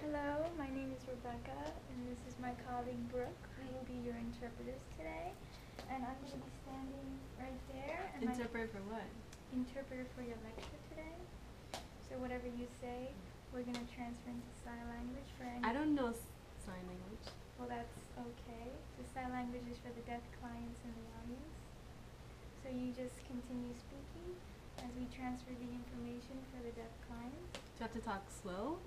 Hello, my name is Rebecca, and this is my colleague Brooke, who will be your interpreters today. And I'm going to be standing right there. And Interpret for what? Interpreter for your lecture today. So whatever you say, we're going to transfer into sign language for any... I don't know sign language. Well, that's okay. The sign language is for the deaf clients in the audience. So you just continue speaking as we transfer the information for the deaf clients. Do you have to talk slow?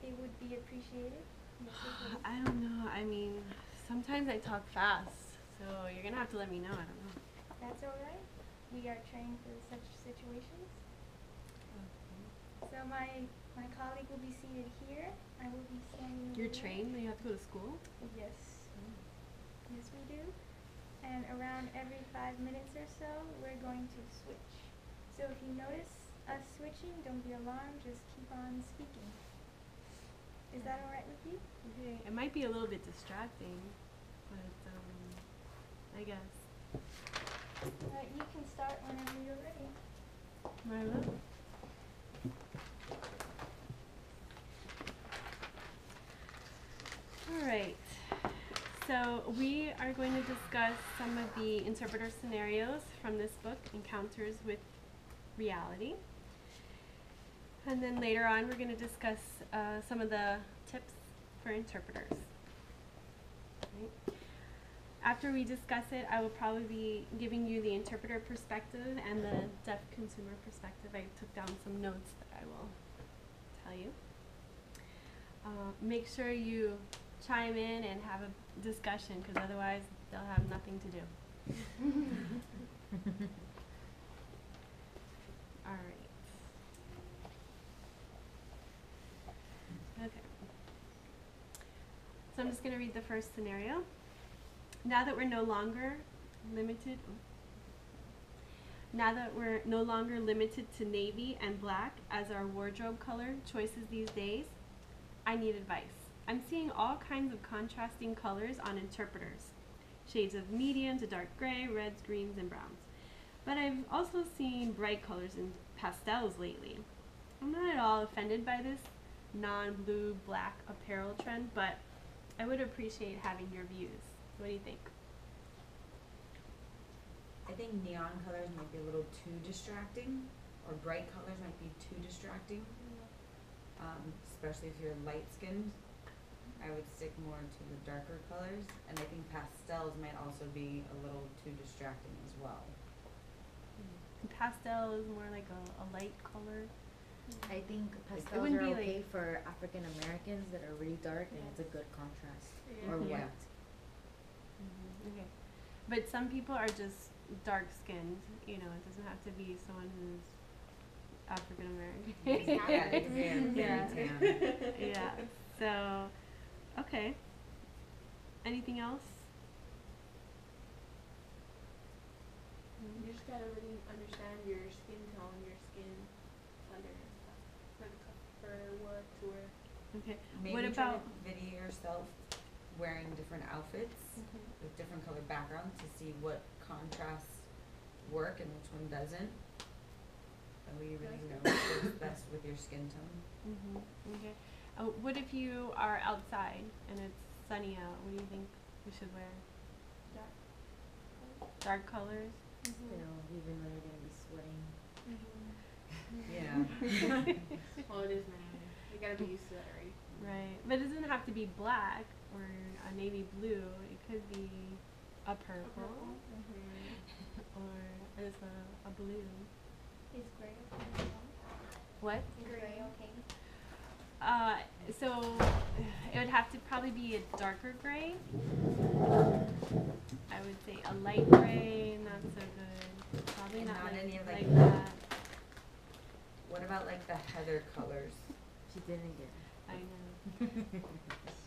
It would be appreciated. Yes, it would. I don't know. I mean, sometimes I talk fast, so you're gonna have to let me know. I don't know. That's all right. We are trained for such situations. Okay. So my colleague will be seated here. I will be standing. You're over there. trained? You have to go to school? Yes. Yes, we do. And around every 5 minutes or so, we're going to switch. So if you notice us switching, don't be alarmed. Just keep on speaking. Is that all right with you? Okay. It might be a little bit distracting, but I guess. You can start whenever you're ready. Marla? Alright, so we are going to discuss some of the interpreter scenarios from this book, Encounters with Reality. And then later on we're going to discuss some of the tips for interpreters. Right. After we discuss it, I will probably be giving you the interpreter perspective and the deaf consumer perspective. I took down some notes that I will tell you. Make sure you chime in and have a discussion, because otherwise they'll have nothing to do. All right. Okay. So I'm just going to read the first scenario. Now that we're no longer limited to navy and black as our wardrobe color choices these days, I need advice. I'm seeing all kinds of contrasting colors on interpreters. Shades of medium to dark gray, reds, greens, and browns. But I've also seen bright colors and pastels lately. I'm not at all offended by this non-blue black apparel trend, but I would appreciate having your views. What do you think? I think neon colors might be a little too distracting, or bright colors might be too distracting, especially if you're light-skinned. I would stick more to the darker colors, and I think pastels might also be a little too distracting as well. Pastel is more like a light color. I think pastels wouldn't are be okay like for African Americans that are really dark, and it's a good contrast. Yeah. Or Yeah. white. Okay. But some people are just dark skinned, you know, it doesn't have to be someone who's African American. Yeah, it's very tan. Yeah. So, okay. Anything else? You just gotta really understand your skin tone, your skin color and stuff. For what to wear. Okay. Maybe What try about to video yourself wearing different outfits with different color backgrounds to see what contrasts work and which one doesn't. That way you really know what's best with your skin tone. Okay. What if you are outside and it's sunny out? What do you think we should wear? Dark colors? Still, even when you're gonna be sweating. Yeah. Well, it is man. You gotta be used to that already. Right. But it doesn't have to be black or a navy blue. It could be a purple. Or is a blue. Is gray okay? What? Is gray okay? So it would have to probably be a darker gray. I would say a light gray, not so good. Probably And not not like, any of, like like, that. What about like the heather colors? She didn't get I know.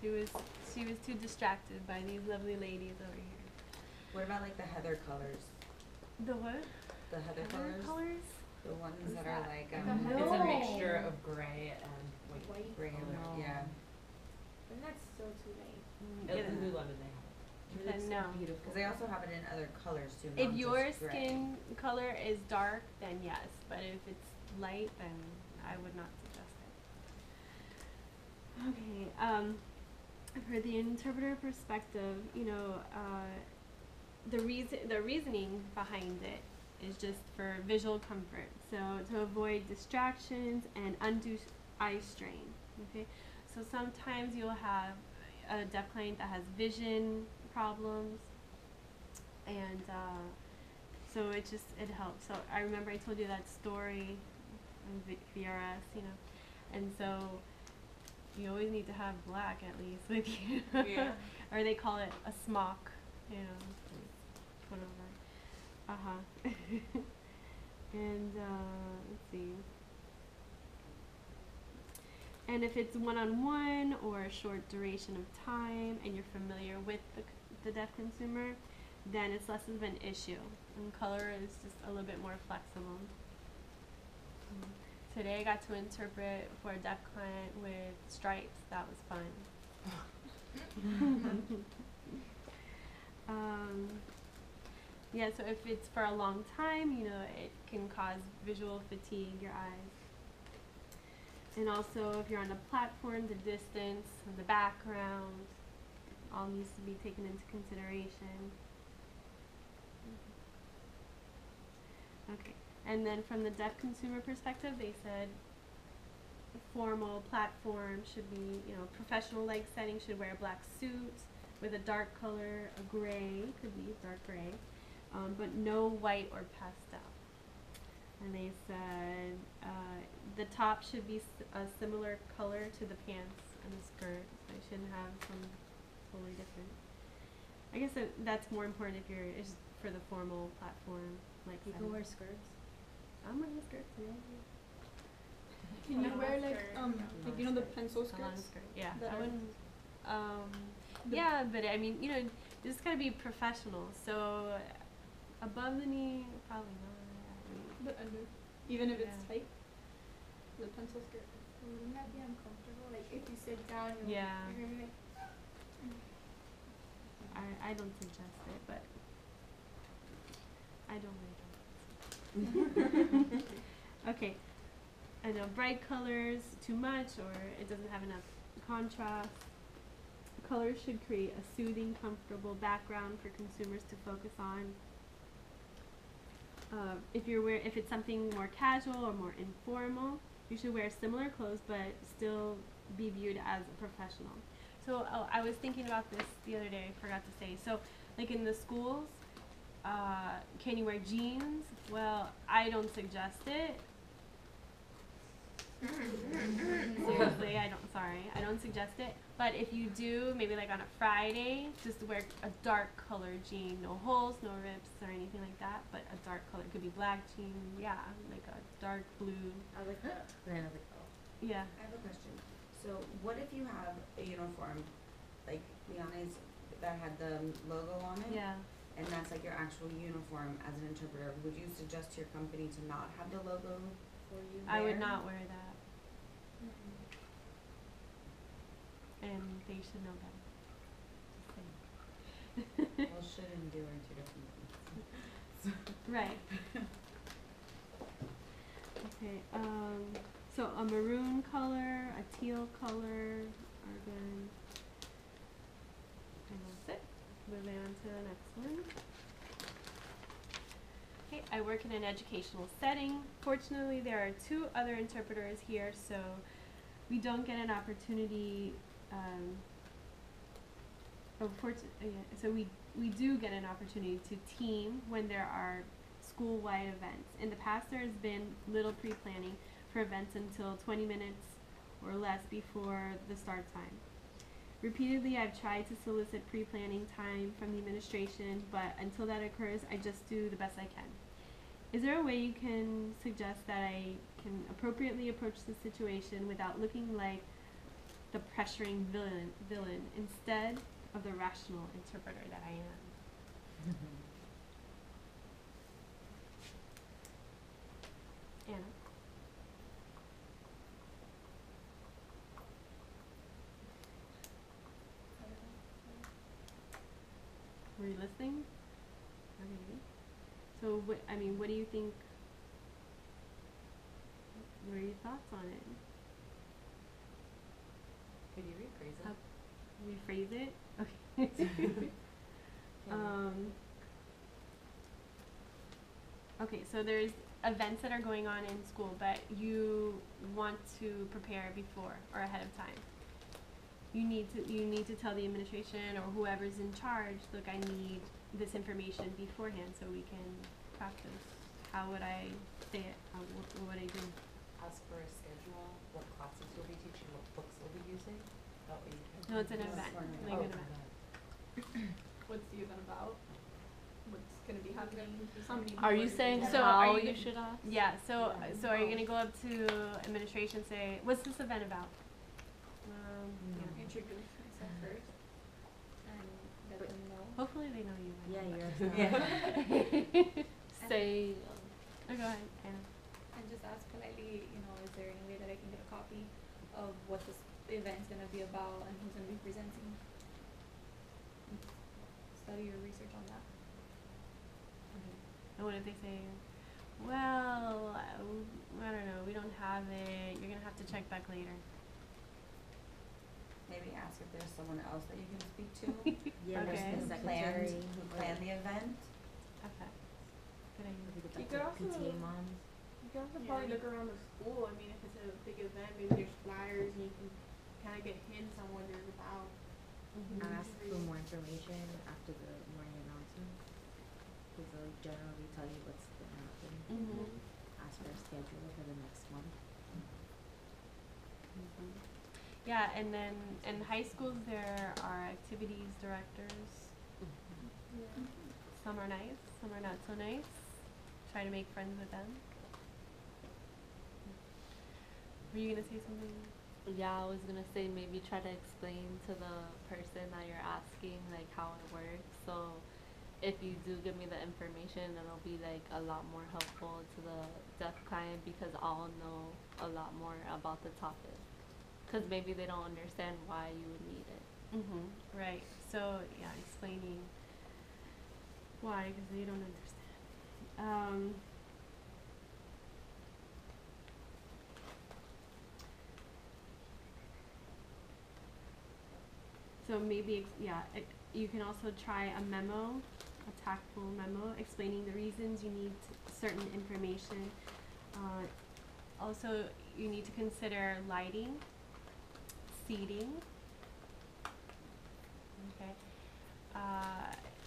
She was too distracted by these lovely ladies over here. What about like the heather colors? The what? The heather Color colors? colors? The ones What's that are that? like No. It's a mixture of gray and white. gray and No. white, yeah. And that's still too late. Get In it. Lululemon they have it. It looks No. beautiful. Because they also have it in other colors too, If not your just gray. skin color is dark, then yes. But if it's light, then I would not suggest it. Okay. For the interpreter perspective, you know, the reasoning behind it is just for visual comfort. So to avoid distractions and undue eye strain. Okay, so sometimes you'll have a deaf client that has vision problems, and so it helps. So I remember I told you that story on VRS, you know, and so you always need to have black at least with you. Yeah. Or they call it a smock, you know, put over. And let's see. And if it's one-on-one or a short duration of time and you're familiar with the deaf consumer, then it's less of an issue. And color is just a little bit more flexible. Today I got to interpret for a deaf client with stripes. That was fun. Yeah, so if it's for a long time, you know, it can cause visual fatigue, your eyes. And also if you're on a platform, the distance, the background, all needs to be taken into consideration. Okay, and then from the deaf consumer perspective, they said formal platform should be, you know, professional leg setting should wear a black suit with a dark color, a gray, could be dark gray, but no white or pastel. And they said the top should be a similar color to the pants and the skirt, so it shouldn't have some totally different. I guess that's more important if you're it's for the formal platform. Like You can wear skirts. I'm wearing a skirt today. Can you Salon wear like skirt. like you know the pencil Salon skirts? skirt. Yeah. that I are- wouldn't. The- Yeah, but I mean, you know, you just gotta be professional. So above the knee, probably not. The under, even if it's Yeah. tight. The pencil skirt. Wouldn't that be uncomfortable? Like if you sit down, you'll, Yeah. you're gonna be like, I don't suggest it, but I don't wear them. Okay. I know bright colors too much or it doesn't have enough contrast. Colors should create a soothing, comfortable background for consumers to focus on. If it's something more casual or more informal, you should wear similar clothes but still be viewed as a professional. So I was thinking about this the other day, I forgot to say. So like in the schools, can you wear jeans? Well, I don't suggest it. Seriously, I don't suggest it. But if you do, maybe like on a Friday, just wear a dark colored jean, no holes, no rips or anything like that, but a dark color. It could be black jean, yeah, like a dark blue. I was like, then I was like, oh. Yeah. I have a question. So what if you have a uniform, like Liana's, that had the logo on it? Yeah. And that's like your actual uniform as an interpreter. Would you suggest to your company to not have the logo for you I would there? not wear that. And they should know better. Just saying. Well, should and do are two different things. Right. Okay, so a maroon color, a teal color are good. And that's it. Moving on to the next one. Okay, I work in an educational setting. Fortunately, there are 2 other interpreters here, so we don't get an opportunity, so we do get an opportunity to team when there are school-wide events. In the past, there has been little pre-planning for events until 20 minutes or less before the start time. Repeatedly, I've tried to solicit pre-planning time from the administration, but until that occurs, I just do the best I can. Is there a way you can suggest that I can appropriately approach the situation without looking like the pressuring villain instead of the rational interpreter that I am? Anna? Were you listening? Okay. So what do you think? What are your thoughts on it? Could you rephrase rephrase it? Rephrase it? Okay. Okay, so there's events that are going on in school, but you want to prepare before or ahead of time. You need to tell the administration or whoever's in charge, look, I need this information beforehand so we can practice. How would I say it? What would I do? Ask for a schedule, what classes you'll be teaching, what books you'll be using? That way you can. No, it's an event. Like an event. What's the event about? What's gonna be happening? How many Are you people saying gonna be So there? are how you you g- should ask? Yeah, so Yeah. so are you gonna go up to administration and say, what's this event about? Yeah. Introduce myself first and let But- them know. Hopefully they know you. by Yeah, now. you're Say Oh, go ahead, Anna. And just ask politely, is there any way that I can get a copy of what this event's gonna be about and who's gonna be presenting? Study or research on that. And what if they say, well, I don't know, we don't have it, you're gonna have to check back later. Maybe ask if there's someone else that you can speak to. Yeah, Okay. there's the Who planned, secretary. who or planned the event. Okay. Good idea. maybe You the could PTA also- moms. you can also Yeah. probably look around the school. I mean, if it's a big event, maybe there's flyers and you can kind of get hints on what it's about. Ask for more information after the morning announcement. Because they'll generally tell you what's going to happen. Mhm. Ask for a schedule for the next month. Mhm. Yeah, and then in high schools there are activities directors. Some are nice, some are not so nice. Try to make friends with them. Were you gonna say something? Yeah, I was gonna say maybe try to explain to the person that you're asking like how it works. So if you do give me the information, it'll be like a lot more helpful to the deaf client because I'll know a lot more about the topic. Cause maybe they don't understand why you would need it. Mhm. Right. So yeah, explaining why, because they don't understand. So maybe you can also try a memo, a tactful memo explaining the reasons you need certain information. Also, you need to consider lighting, seating. Okay.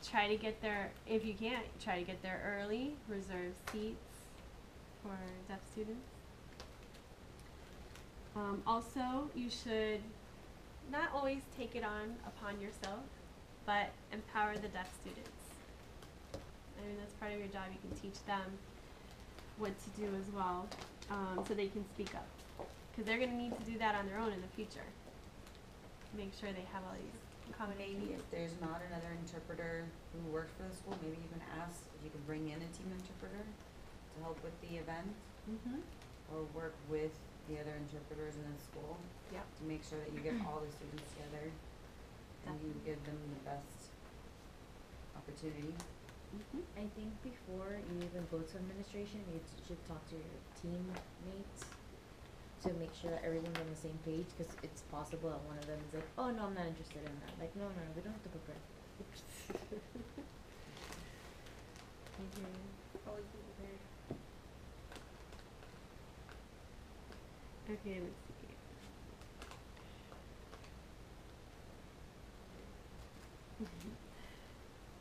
Try to get there, if you can't, try to get there early, reserve seats for deaf students. Also, you should not always take it on upon yourself, but empower the deaf students. I mean, that's part of your job. You can teach them what to do as well, so they can speak up. Because they're going to need to do that on their own in the future. Make sure they have all these accommodations. Maybe if there's not another interpreter who works for the school, maybe even ask if you could bring in a team interpreter to help with the event Mm-hmm. or work with the other interpreters in the school Yep. to make sure that you get all the students together and you give them the best opportunity. Mm-hmm. I think before you even go to administration, you should talk to your teammates to make sure that everyone's on the same page. Because it's possible that one of them is like, "Oh no, I'm not interested in that." Like, no, we don't have to prepare. Always be prepared. Okay, let's see.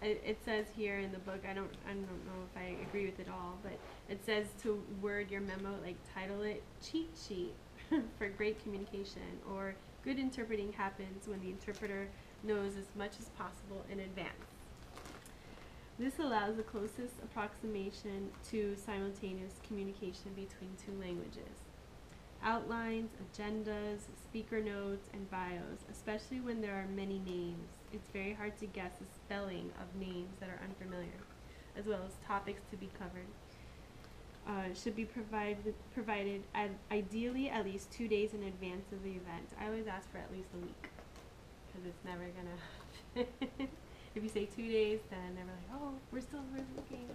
It says here in the book, I don't know if I agree with it all, but it says to word your memo, like title it cheat sheet for great communication, or good interpreting happens when the interpreter knows as much as possible in advance. This allows the closest approximation to simultaneous communication between two languages. Outlines, agendas, speaker notes, and bios, especially when there are many names. It's very hard to guess the spelling of names that are unfamiliar, as well as topics to be covered. Should be provided ideally at least 2 days in advance of the event. I always ask for at least a week, because it's never gonna happen. If you say 2 days, then they're like, oh, we're looking.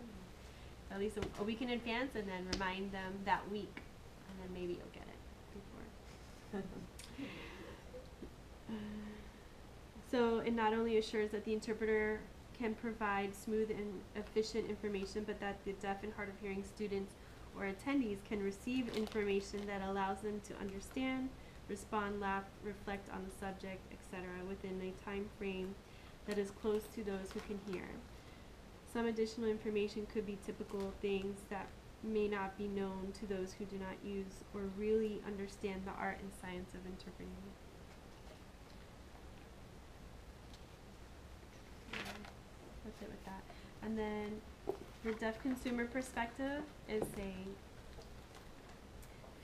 At least a week in advance, and then remind them that week, and then maybe you'll get it before. So it not only assures that the interpreter can provide smooth and efficient information, but that the deaf and hard of hearing students or attendees can receive information that allows them to understand, respond, laugh, reflect on the subject, etc., within a time frame that is close to those who can hear. Some additional information could be typical things that may not be known to those who do not use or really understand the art and science of interpreting. That's it with that. And then the deaf consumer perspective is saying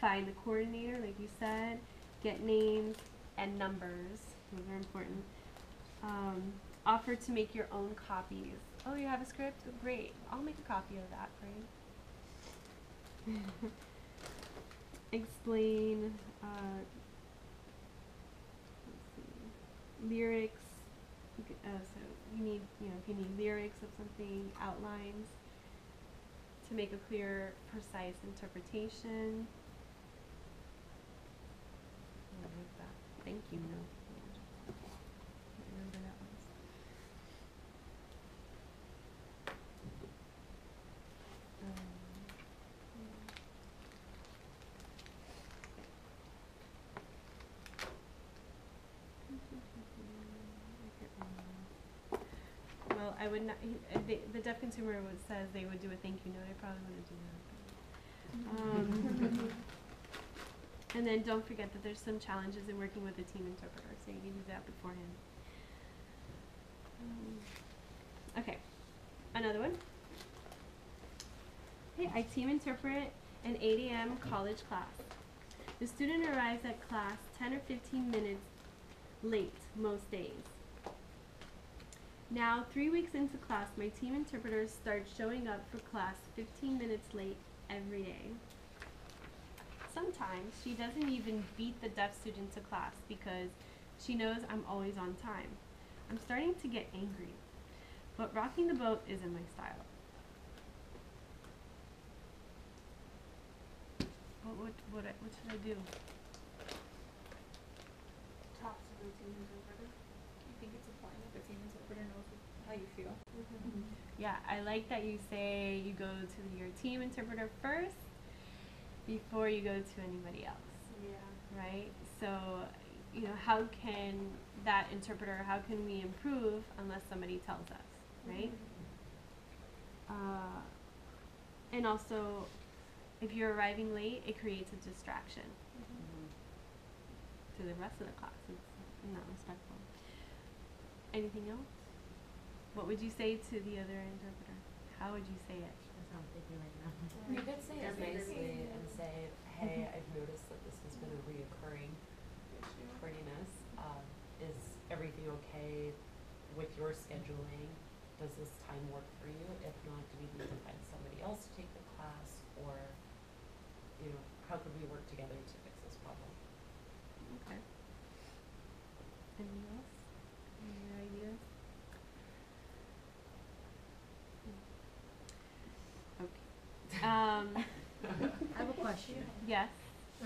find the coordinator, like you said, get names and numbers. Those are important. Offer to make your own copies. Oh, you have a script? Great. I'll make a copy of that for you. Explain let's see, lyrics. So you need, if you need lyrics of something, outlines to make a clear, precise interpretation. I like that. Thank you. No. Remember that one. Well, I would not. The deaf consumer says they would do a thank you note. I probably wouldn't do that. And then don't forget that there's some challenges in working with a team interpreter, so you can do that beforehand. Okay, another one. Hey, I team interpret an 8 a.m. college class. The student arrives at class 10 or 15 minutes late most days. Now, 3 weeks into class, my team interpreters start showing up for class 15 minutes late every day. Sometimes she doesn't even beat the deaf student to class because she knows I'm always on time. I'm starting to get angry, but rocking the boat isn't my style. What should I do? Talk to the team interpreter. I think it's important that the team interpreter knows how you feel. Yeah, I like that you say you go to your team interpreter first before you go to anybody else. Yeah. Right? So, how can that interpreter, how can we improve unless somebody tells us, right? And also, if you're arriving late, it creates a distraction to the rest of the class. It's not respectful. Anything else? What would you say to the other interpreter? How would you say it? That's how I'm thinking right now. You could say it nicely and say, hey, I've noticed that this has been a reoccurring tardiness. Is everything okay with your scheduling? Does this time work for you? If not, do we need to find somebody else to take the class? Or, how could we work together to fix this problem? Okay. Anything else? Any other ideas? Okay. I have a question. Yes.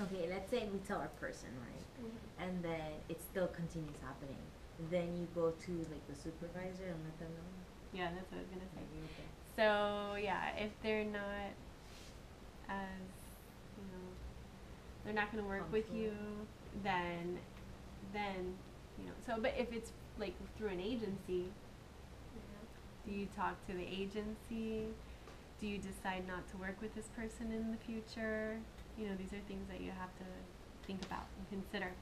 Okay, let's say we tell our person, right? And then it still continues happening. Then you go to like the supervisor and let them know. Yeah, that's what I was gonna say. Okay. So yeah, if they're not as, they're not gonna work with you, then, so, but if it's like through an agency, do you talk to the agency? Do you decide not to work with this person in the future? These are things that you have to think about and consider.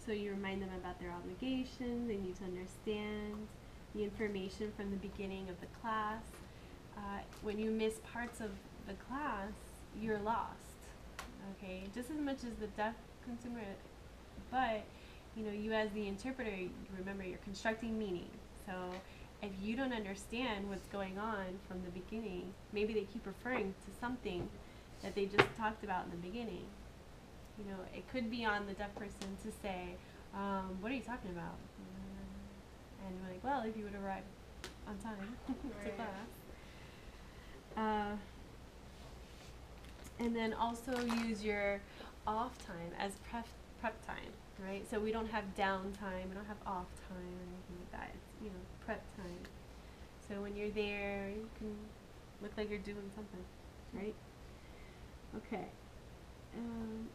So you remind them about their obligations. They need to understand the information from the beginning of the class. When you miss parts of the class, you're lost. Okay, just as much as the deaf consumer, but you as the interpreter, you remember you're constructing meaning. So if you don't understand what's going on from the beginning, maybe they keep referring to something that they just talked about in the beginning. It could be on the deaf person to say, what are you talking about? And you're like, well, if you would arrive on time to class. And then also use your off time as prep time, right? So we don't have downtime, we don't have off time or anything like that. It's, you know, prep time. So when you're there, you can look like you're doing something, right? Okay.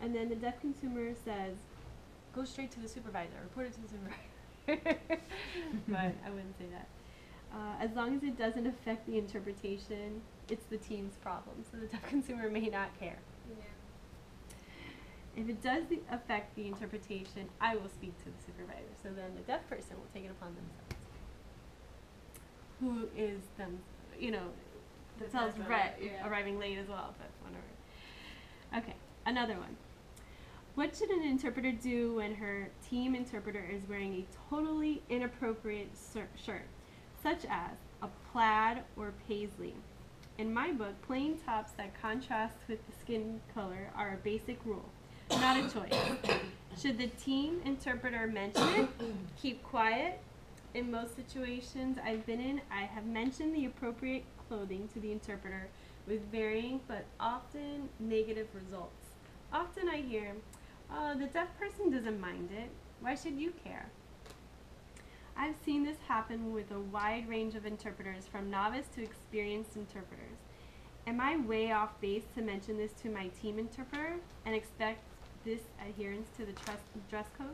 And then the deaf consumer says, go straight to the supervisor, report it to the supervisor. But I wouldn't say that. As long as it doesn't affect the interpretation, it's the team's problem. So the deaf consumer may not care. If it does affect the interpretation, I will speak to the supervisor. So then the deaf person will take it upon themselves. Who is them, you know, themselves arriving late as well, but whatever. Okay, another one. What should an interpreter do when her team interpreter is wearing a totally inappropriate shirt, such as a plaid or paisley? In my book, plain tops that contrast with the skin color are a basic rule, not a choice. Should the team interpreter mention it? Keep quiet. In most situations I've been in, I have mentioned the appropriate clothing to the interpreter with varying but often negative results. Often I hear, the deaf person doesn't mind it. Why should you care? I've seen this happen with a wide range of interpreters, from novice to experienced interpreters. Am I way off base to mention this to my team interpreter and expect this adherence to the dress code?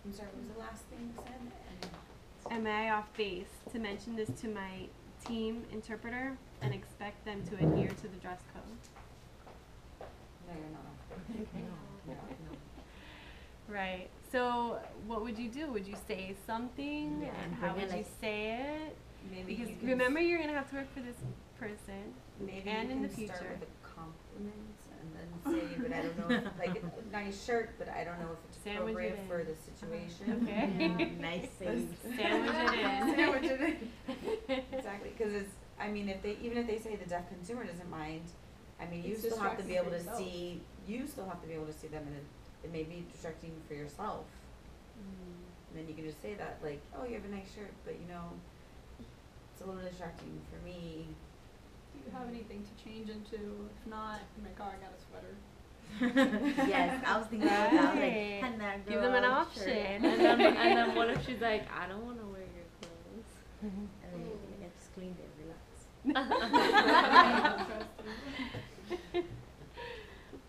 I'm sorry, what was the last thing you said? Am I off base to mention this to my team interpreter and expect them to adhere to the dress code? No, you're not. Okay. No. Right. So what would you do? Would you say something? Yeah, And bring how it would you like- say it? Maybe Because you can remember, you're going to have to work for this person maybe and you in can the future. start with a compliment and then say, but I don't know, if, like, a nice shirt, but I don't know if it's Sandwich it appropriate in. for the situation. Okay. Yeah, nice save. Sandwich it in. Sandwich it in. Exactly, because it's, I mean, even if they say the deaf consumer doesn't mind, I mean, you It's still have to be able to distracting see them, and it may be distracting for yourself. And then you can just say that, like, oh, you have a nice shirt, but you know, it's a little distracting for me. Do you have anything to change into? If not, I'm like, oh, I got a sweater. Yes, I was thinking about that. I was like, Right. and that Give them an girl option. shirt. And then what if she's like, I don't want to wear your clothes? And then you just cleaned it, relax.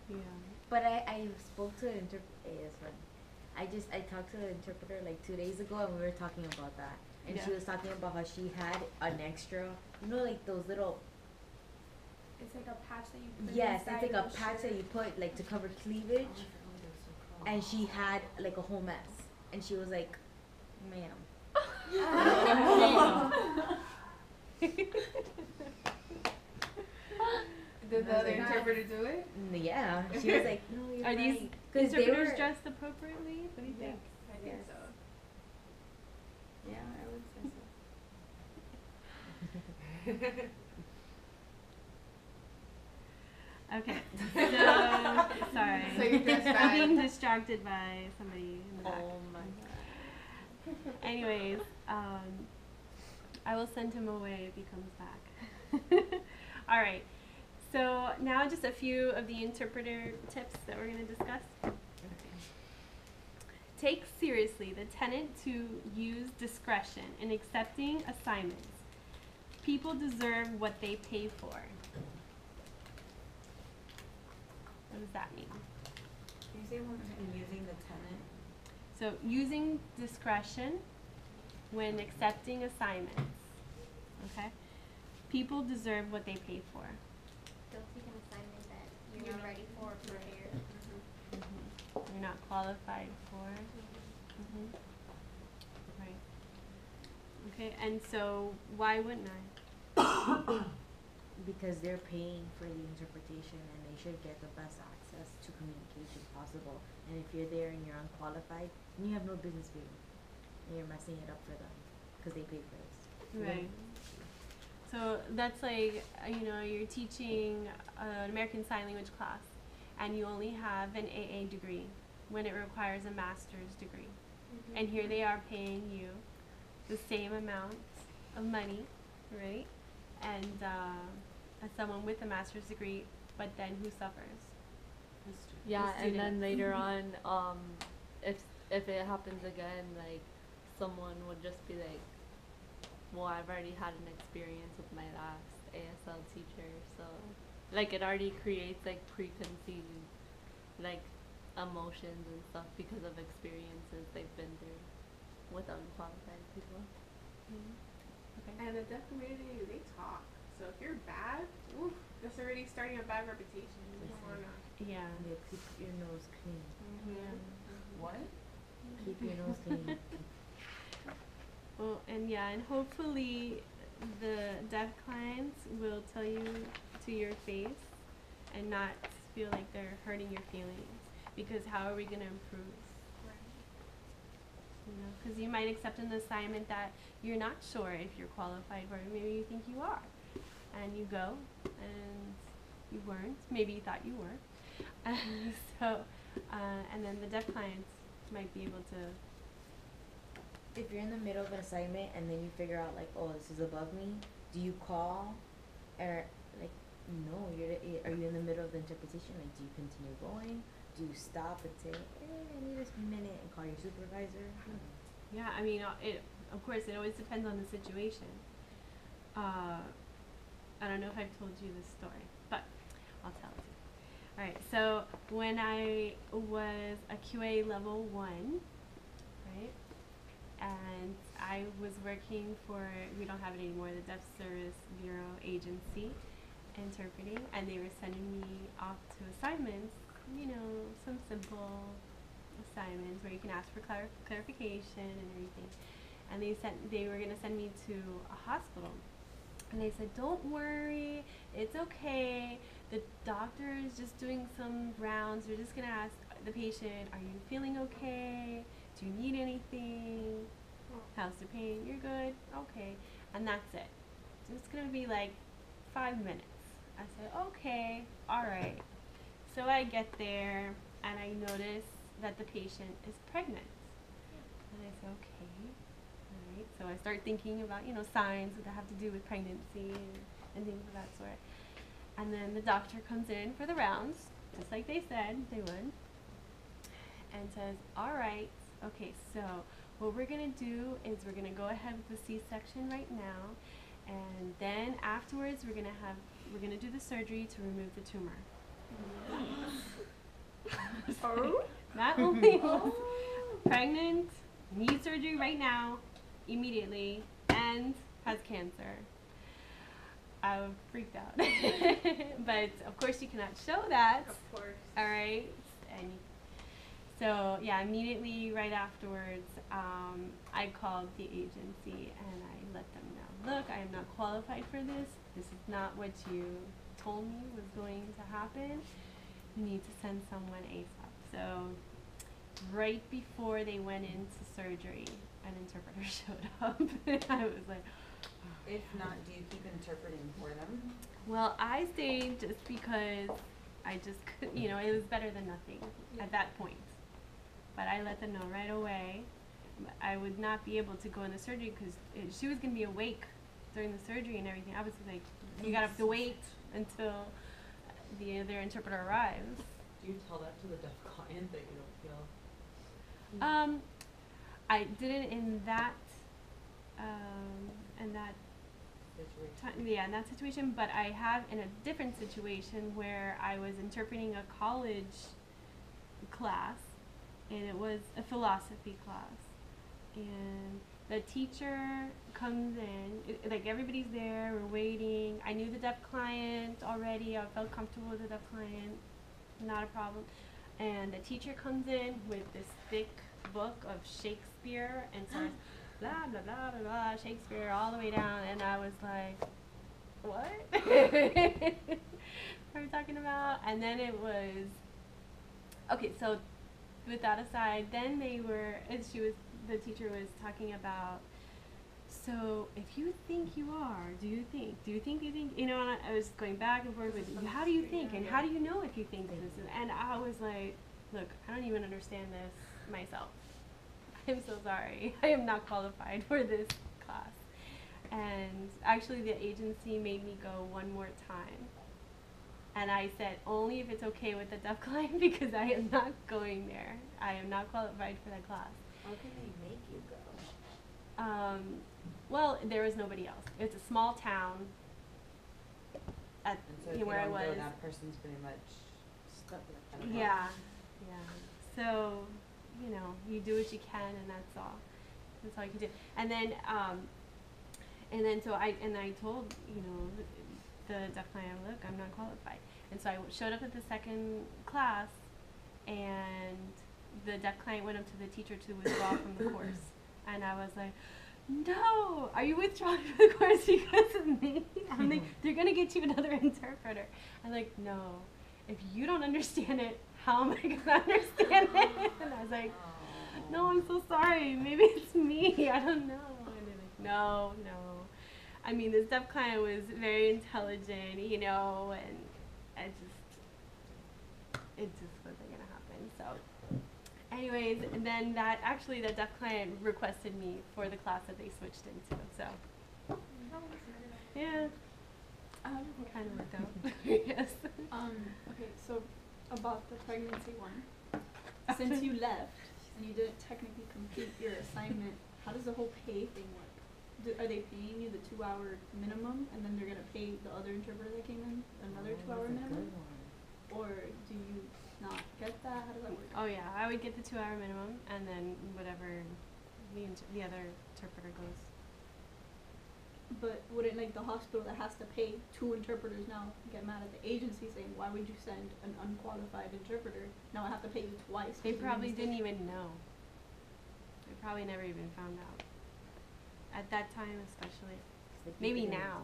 Yeah. But I spoke to an interpreter. I talked to the interpreter like 2 days ago, and we were talking about that. And she Yeah. was talking about how she had an extra, you know, like those little. It's like a patch that you put Yes, inside it's like a the patch that shirt. you put like to cover cleavage, and she had like a whole mess, and she was like, "Ma'am." Did the other interpreter do it? Yeah, she was like, "No, you're Are these right." 'Cause they interpreters were- dressed appropriately? What do you think? I think so. Yeah, I would say so. Okay. So, sorry. So you dressed I'm bad. being distracted by somebody in the back. Oh my god. Anyways, I will send him away if he comes back. All right. So now just a few of the interpreter tips that we're going to discuss. Take seriously the tenet to use discretion in accepting assignments. People deserve what they pay for. What does that mean? Can you say one more time? Using the tenant? So using discretion when accepting assignments. Okay? People deserve what they pay for. Don't take an assignment that you're not ready for or prepared. You're not qualified for. Right. Okay, and so why wouldn't I? Because they're paying for the interpretation, and they should get the best access to communication possible. And if you're there and you're unqualified, then you have no business being, and you're messing it up for them because they pay for this. Right. So that's like, you're teaching an American Sign Language class, and you only have an AA degree when it requires a master's degree. And here they are paying you the same amount of money, right? And as someone with a master's degree, but then who suffers? Yeah, The and then students. later on, if it happens again, like someone would just be like, well, I've already had an experience with my last ASL teacher, so like it already creates like preconceived like emotions and stuff because of experiences they've been through with unqualified people. Okay. And the deaf community, they talk. So if you're bad, oof, that's already starting a bad reputation. You don't wanna. Yeah. Yeah, keep your nose clean. Yeah. What? Keep your nose clean. Well, and yeah, and hopefully the deaf clients will tell you to your face and not feel like they're hurting your feelings, because how are we going to improve? You know, because you might accept an assignment that you're not sure if you're qualified for, maybe you think you are, and you go and you weren't, maybe you thought you were. So, and then the deaf clients might be able to. If you're in the middle of an assignment and then you figure out like, oh, this is above me, do you call, or like, no, are you in the middle of the interpretation? Like, do you continue going? Do you stop and say, I need a minute, and call your supervisor? Yeah, I mean, of course, it always depends on the situation. I don't know if I've told you this story, but I'll tell it to you. Alright, so when I was a QA level 1, right, and I was working for, we don't have it anymore, the Deaf Service Bureau Agency, interpreting, and they were sending me off to assignments, you know, some simple assignments where you can ask for clarification and everything. And they were gonna send me to a hospital, and they said, don't worry, it's okay, the doctor is just doing some rounds, we're just gonna ask the patient, are you feeling okay, do you need anything, how's the pain, you're good, okay, and that's it. So it's gonna be like 5 minutes. I said, okay, alright. So I get there and I notice that the patient is pregnant. And I said, okay, alright. So I start thinking about, you know, signs that have to do with pregnancy and things of that sort. And then the doctor comes in for the rounds, just like they said they would, and says, alright, okay, so what we're gonna do is we're gonna go ahead with the C-section right now, and then afterwards we're gonna do the surgery to remove the tumor. Not only was pregnant, needs surgery right now, immediately, and has cancer. I was freaked out. But of course you cannot show that. Of course. Alright. And so yeah, immediately right afterwards, I called the agency and I let them know, look, I am not qualified for this. This is not what you told me was going to happen. You need to send someone ASAP. So right before they went into surgery, an interpreter showed up. I was like, If not, do you keep interpreting for them? well, I stayed just because I just could, you know, it was better than nothing at that point. But I let them know right away I would not be able to go into surgery because she was going to be awake during the surgery and everything. I was like, you got to have to wait until the other interpreter arrives. Do you tell that to the deaf client that you don't feel? I didn't in that Situation. in that situation, but I have in a different situation where I was interpreting a college class, and it was a philosophy class, and the teacher comes in, like everybody's there, we're waiting. I knew the deaf client already, I felt comfortable with the deaf client, not a problem. And the teacher comes in with this thick book of Shakespeare and starts blah blah blah blah blah Shakespeare all the way down, and I was like, what? What are we talking about? And then it was okay, so with that aside, then the teacher was talking about, so if you think you are, do you think, you know, and I was going back and forth with, how do you think, and how do you know if you think this? And I was like, look, I don't even understand this myself. I'm so sorry. I am not qualified for this class. And actually the agency made me go one more time. And I said, only if it's okay with the deaf client because I am not going there. I am not qualified for that class. How can they make you go? Well, there was nobody else. It's a small town at And so if you where I don't was. go, that person's pretty much Stuck with at a Yeah, yeah. So, you know, you do what you can, and that's all. That's all you can do. And then so I told, you know, the deaf client, look, I'm not qualified. And so I showed up at the second class, and the deaf client went up to the teacher to withdraw from the course. And I was like, no, are you withdrawing from the course because of me? I'm like, they're going to get you another interpreter. I'm like, no, if you don't understand it, how am I going to understand it? And I was like, no, I'm so sorry. Maybe it's me. I don't know. And they're like, no. I mean, this deaf client was very intelligent, you know, and it just wasn't going to happen. So anyways, and then the deaf client requested me for the class that they switched into. So yeah, kind of worked out. Yes. Okay, so about the pregnancy one, since you left and you didn't technically complete your assignment, how does the whole pay thing work? Are they paying you the 2-hour minimum, and then they're gonna pay the other interpreter that came in another 2-hour minimum? Or do you not get that? How does that work? Oh yeah, I would get the 2-hour minimum, and then whatever the other interpreter goes. But wouldn't like the hospital that has to pay 2 interpreters now get mad at the agency saying, why would you send an unqualified interpreter? Now I have to pay you twice. They 'cause you probably missed didn't it." even know. They probably never even found out. At that time, especially. Maybe now.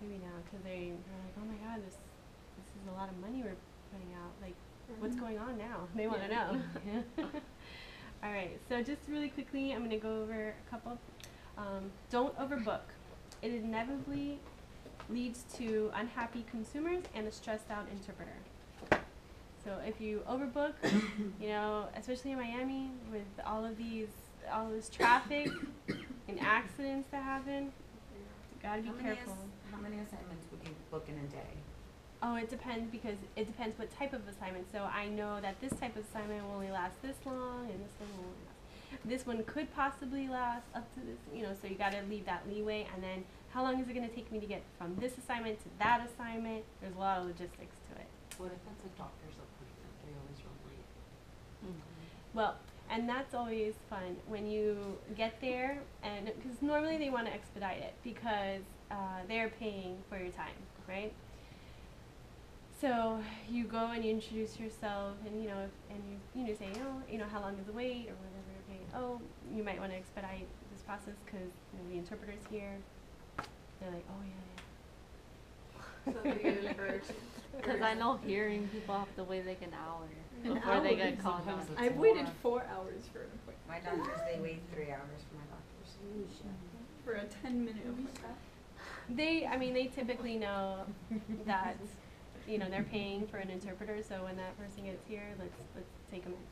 Maybe now, because they're like, oh my God, this is a lot of money we're putting out. Like, what's going on now? They want to know. All right, so just really quickly, I'm going to go over a couple. Don't overbook. It inevitably leads to unhappy consumers and a stressed out interpreter. So if you overbook, you know, especially in Miami with all this traffic and accidents that happen, you gotta be careful. How many assignments would you book in a day? Oh, it depends, because it depends what type of assignment. So I know that this type of assignment will only last this long, and this one will only last. This one could possibly last up to this, you know, so you gotta leave that leeway. And then how long is it gonna take me to get from this assignment to that assignment? There's a lot of logistics to it. What if it's a doctor's appointment? They always run late. Well, and that's always fun when you get there, and because normally they want to expedite it because they're paying for your time, right? So you go and you introduce yourself, and you say, you know, how long is the wait or whatever. Okay, oh, you might want to expedite this process because the interpreter's here. They're like, oh yeah. So they get it first. Because I know hearing people have to wait like an hour An before they hour? get called on. Sometimes it's I've waited more. 4 hours for an appointment. My doctors, they wait 3 hours for my doctors. For a 10-minute appointment. They typically know that, you know, they're paying for an interpreter, so when that person gets here, let's take them in.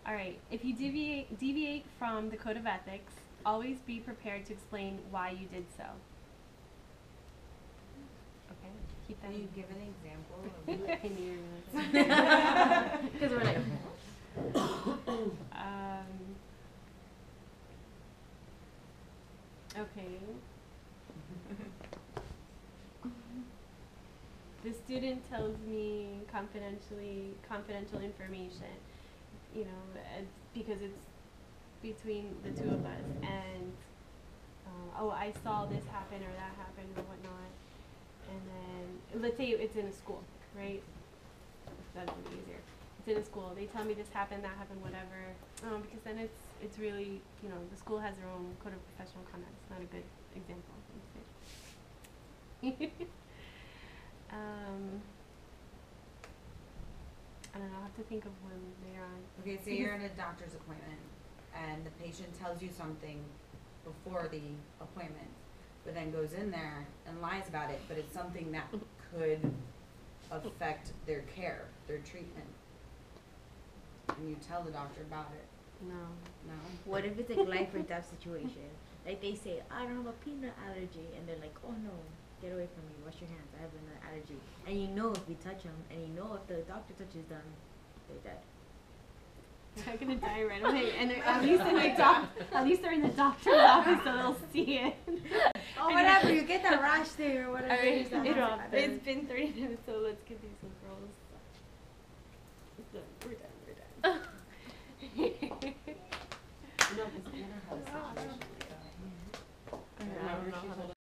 All right, if you deviate from the code of ethics, always be prepared to explain why you did so. Okay, keep that Can you in. give an example of I knew you were gonna say. Because we're like, Okay. The student tells me confidential information, you know, because it's between the two of us, and oh, I saw this happen or that happened or whatnot, and then let's say it's in a school, right? That would be easier. It's in a school. They tell me this happened, that happened, whatever. Because then it's really, you know, the school has their own code of professional conduct. It's not a good example. I don't know. I'll have to think of one later on. Okay, so you're in a doctor's appointment and the patient tells you something before the appointment, but then goes in there and lies about it, but it's something that could affect their care, their treatment. And you tell the doctor about it. No. No? what if it's like life or death situation? Like they say, I don't have a peanut allergy, and they're like, oh no, get away from me, wash your hands, I have an allergy. And you know if we touch them, and you know if the doctor touches them, they're dead. They're gonna die right away, and at least they're in the doctor's office, so they'll see it. Oh, whatever, you get that rash there or whatever. Alright, it is that drop happens. it. it's been 30 minutes, so let's get these girls. We're done.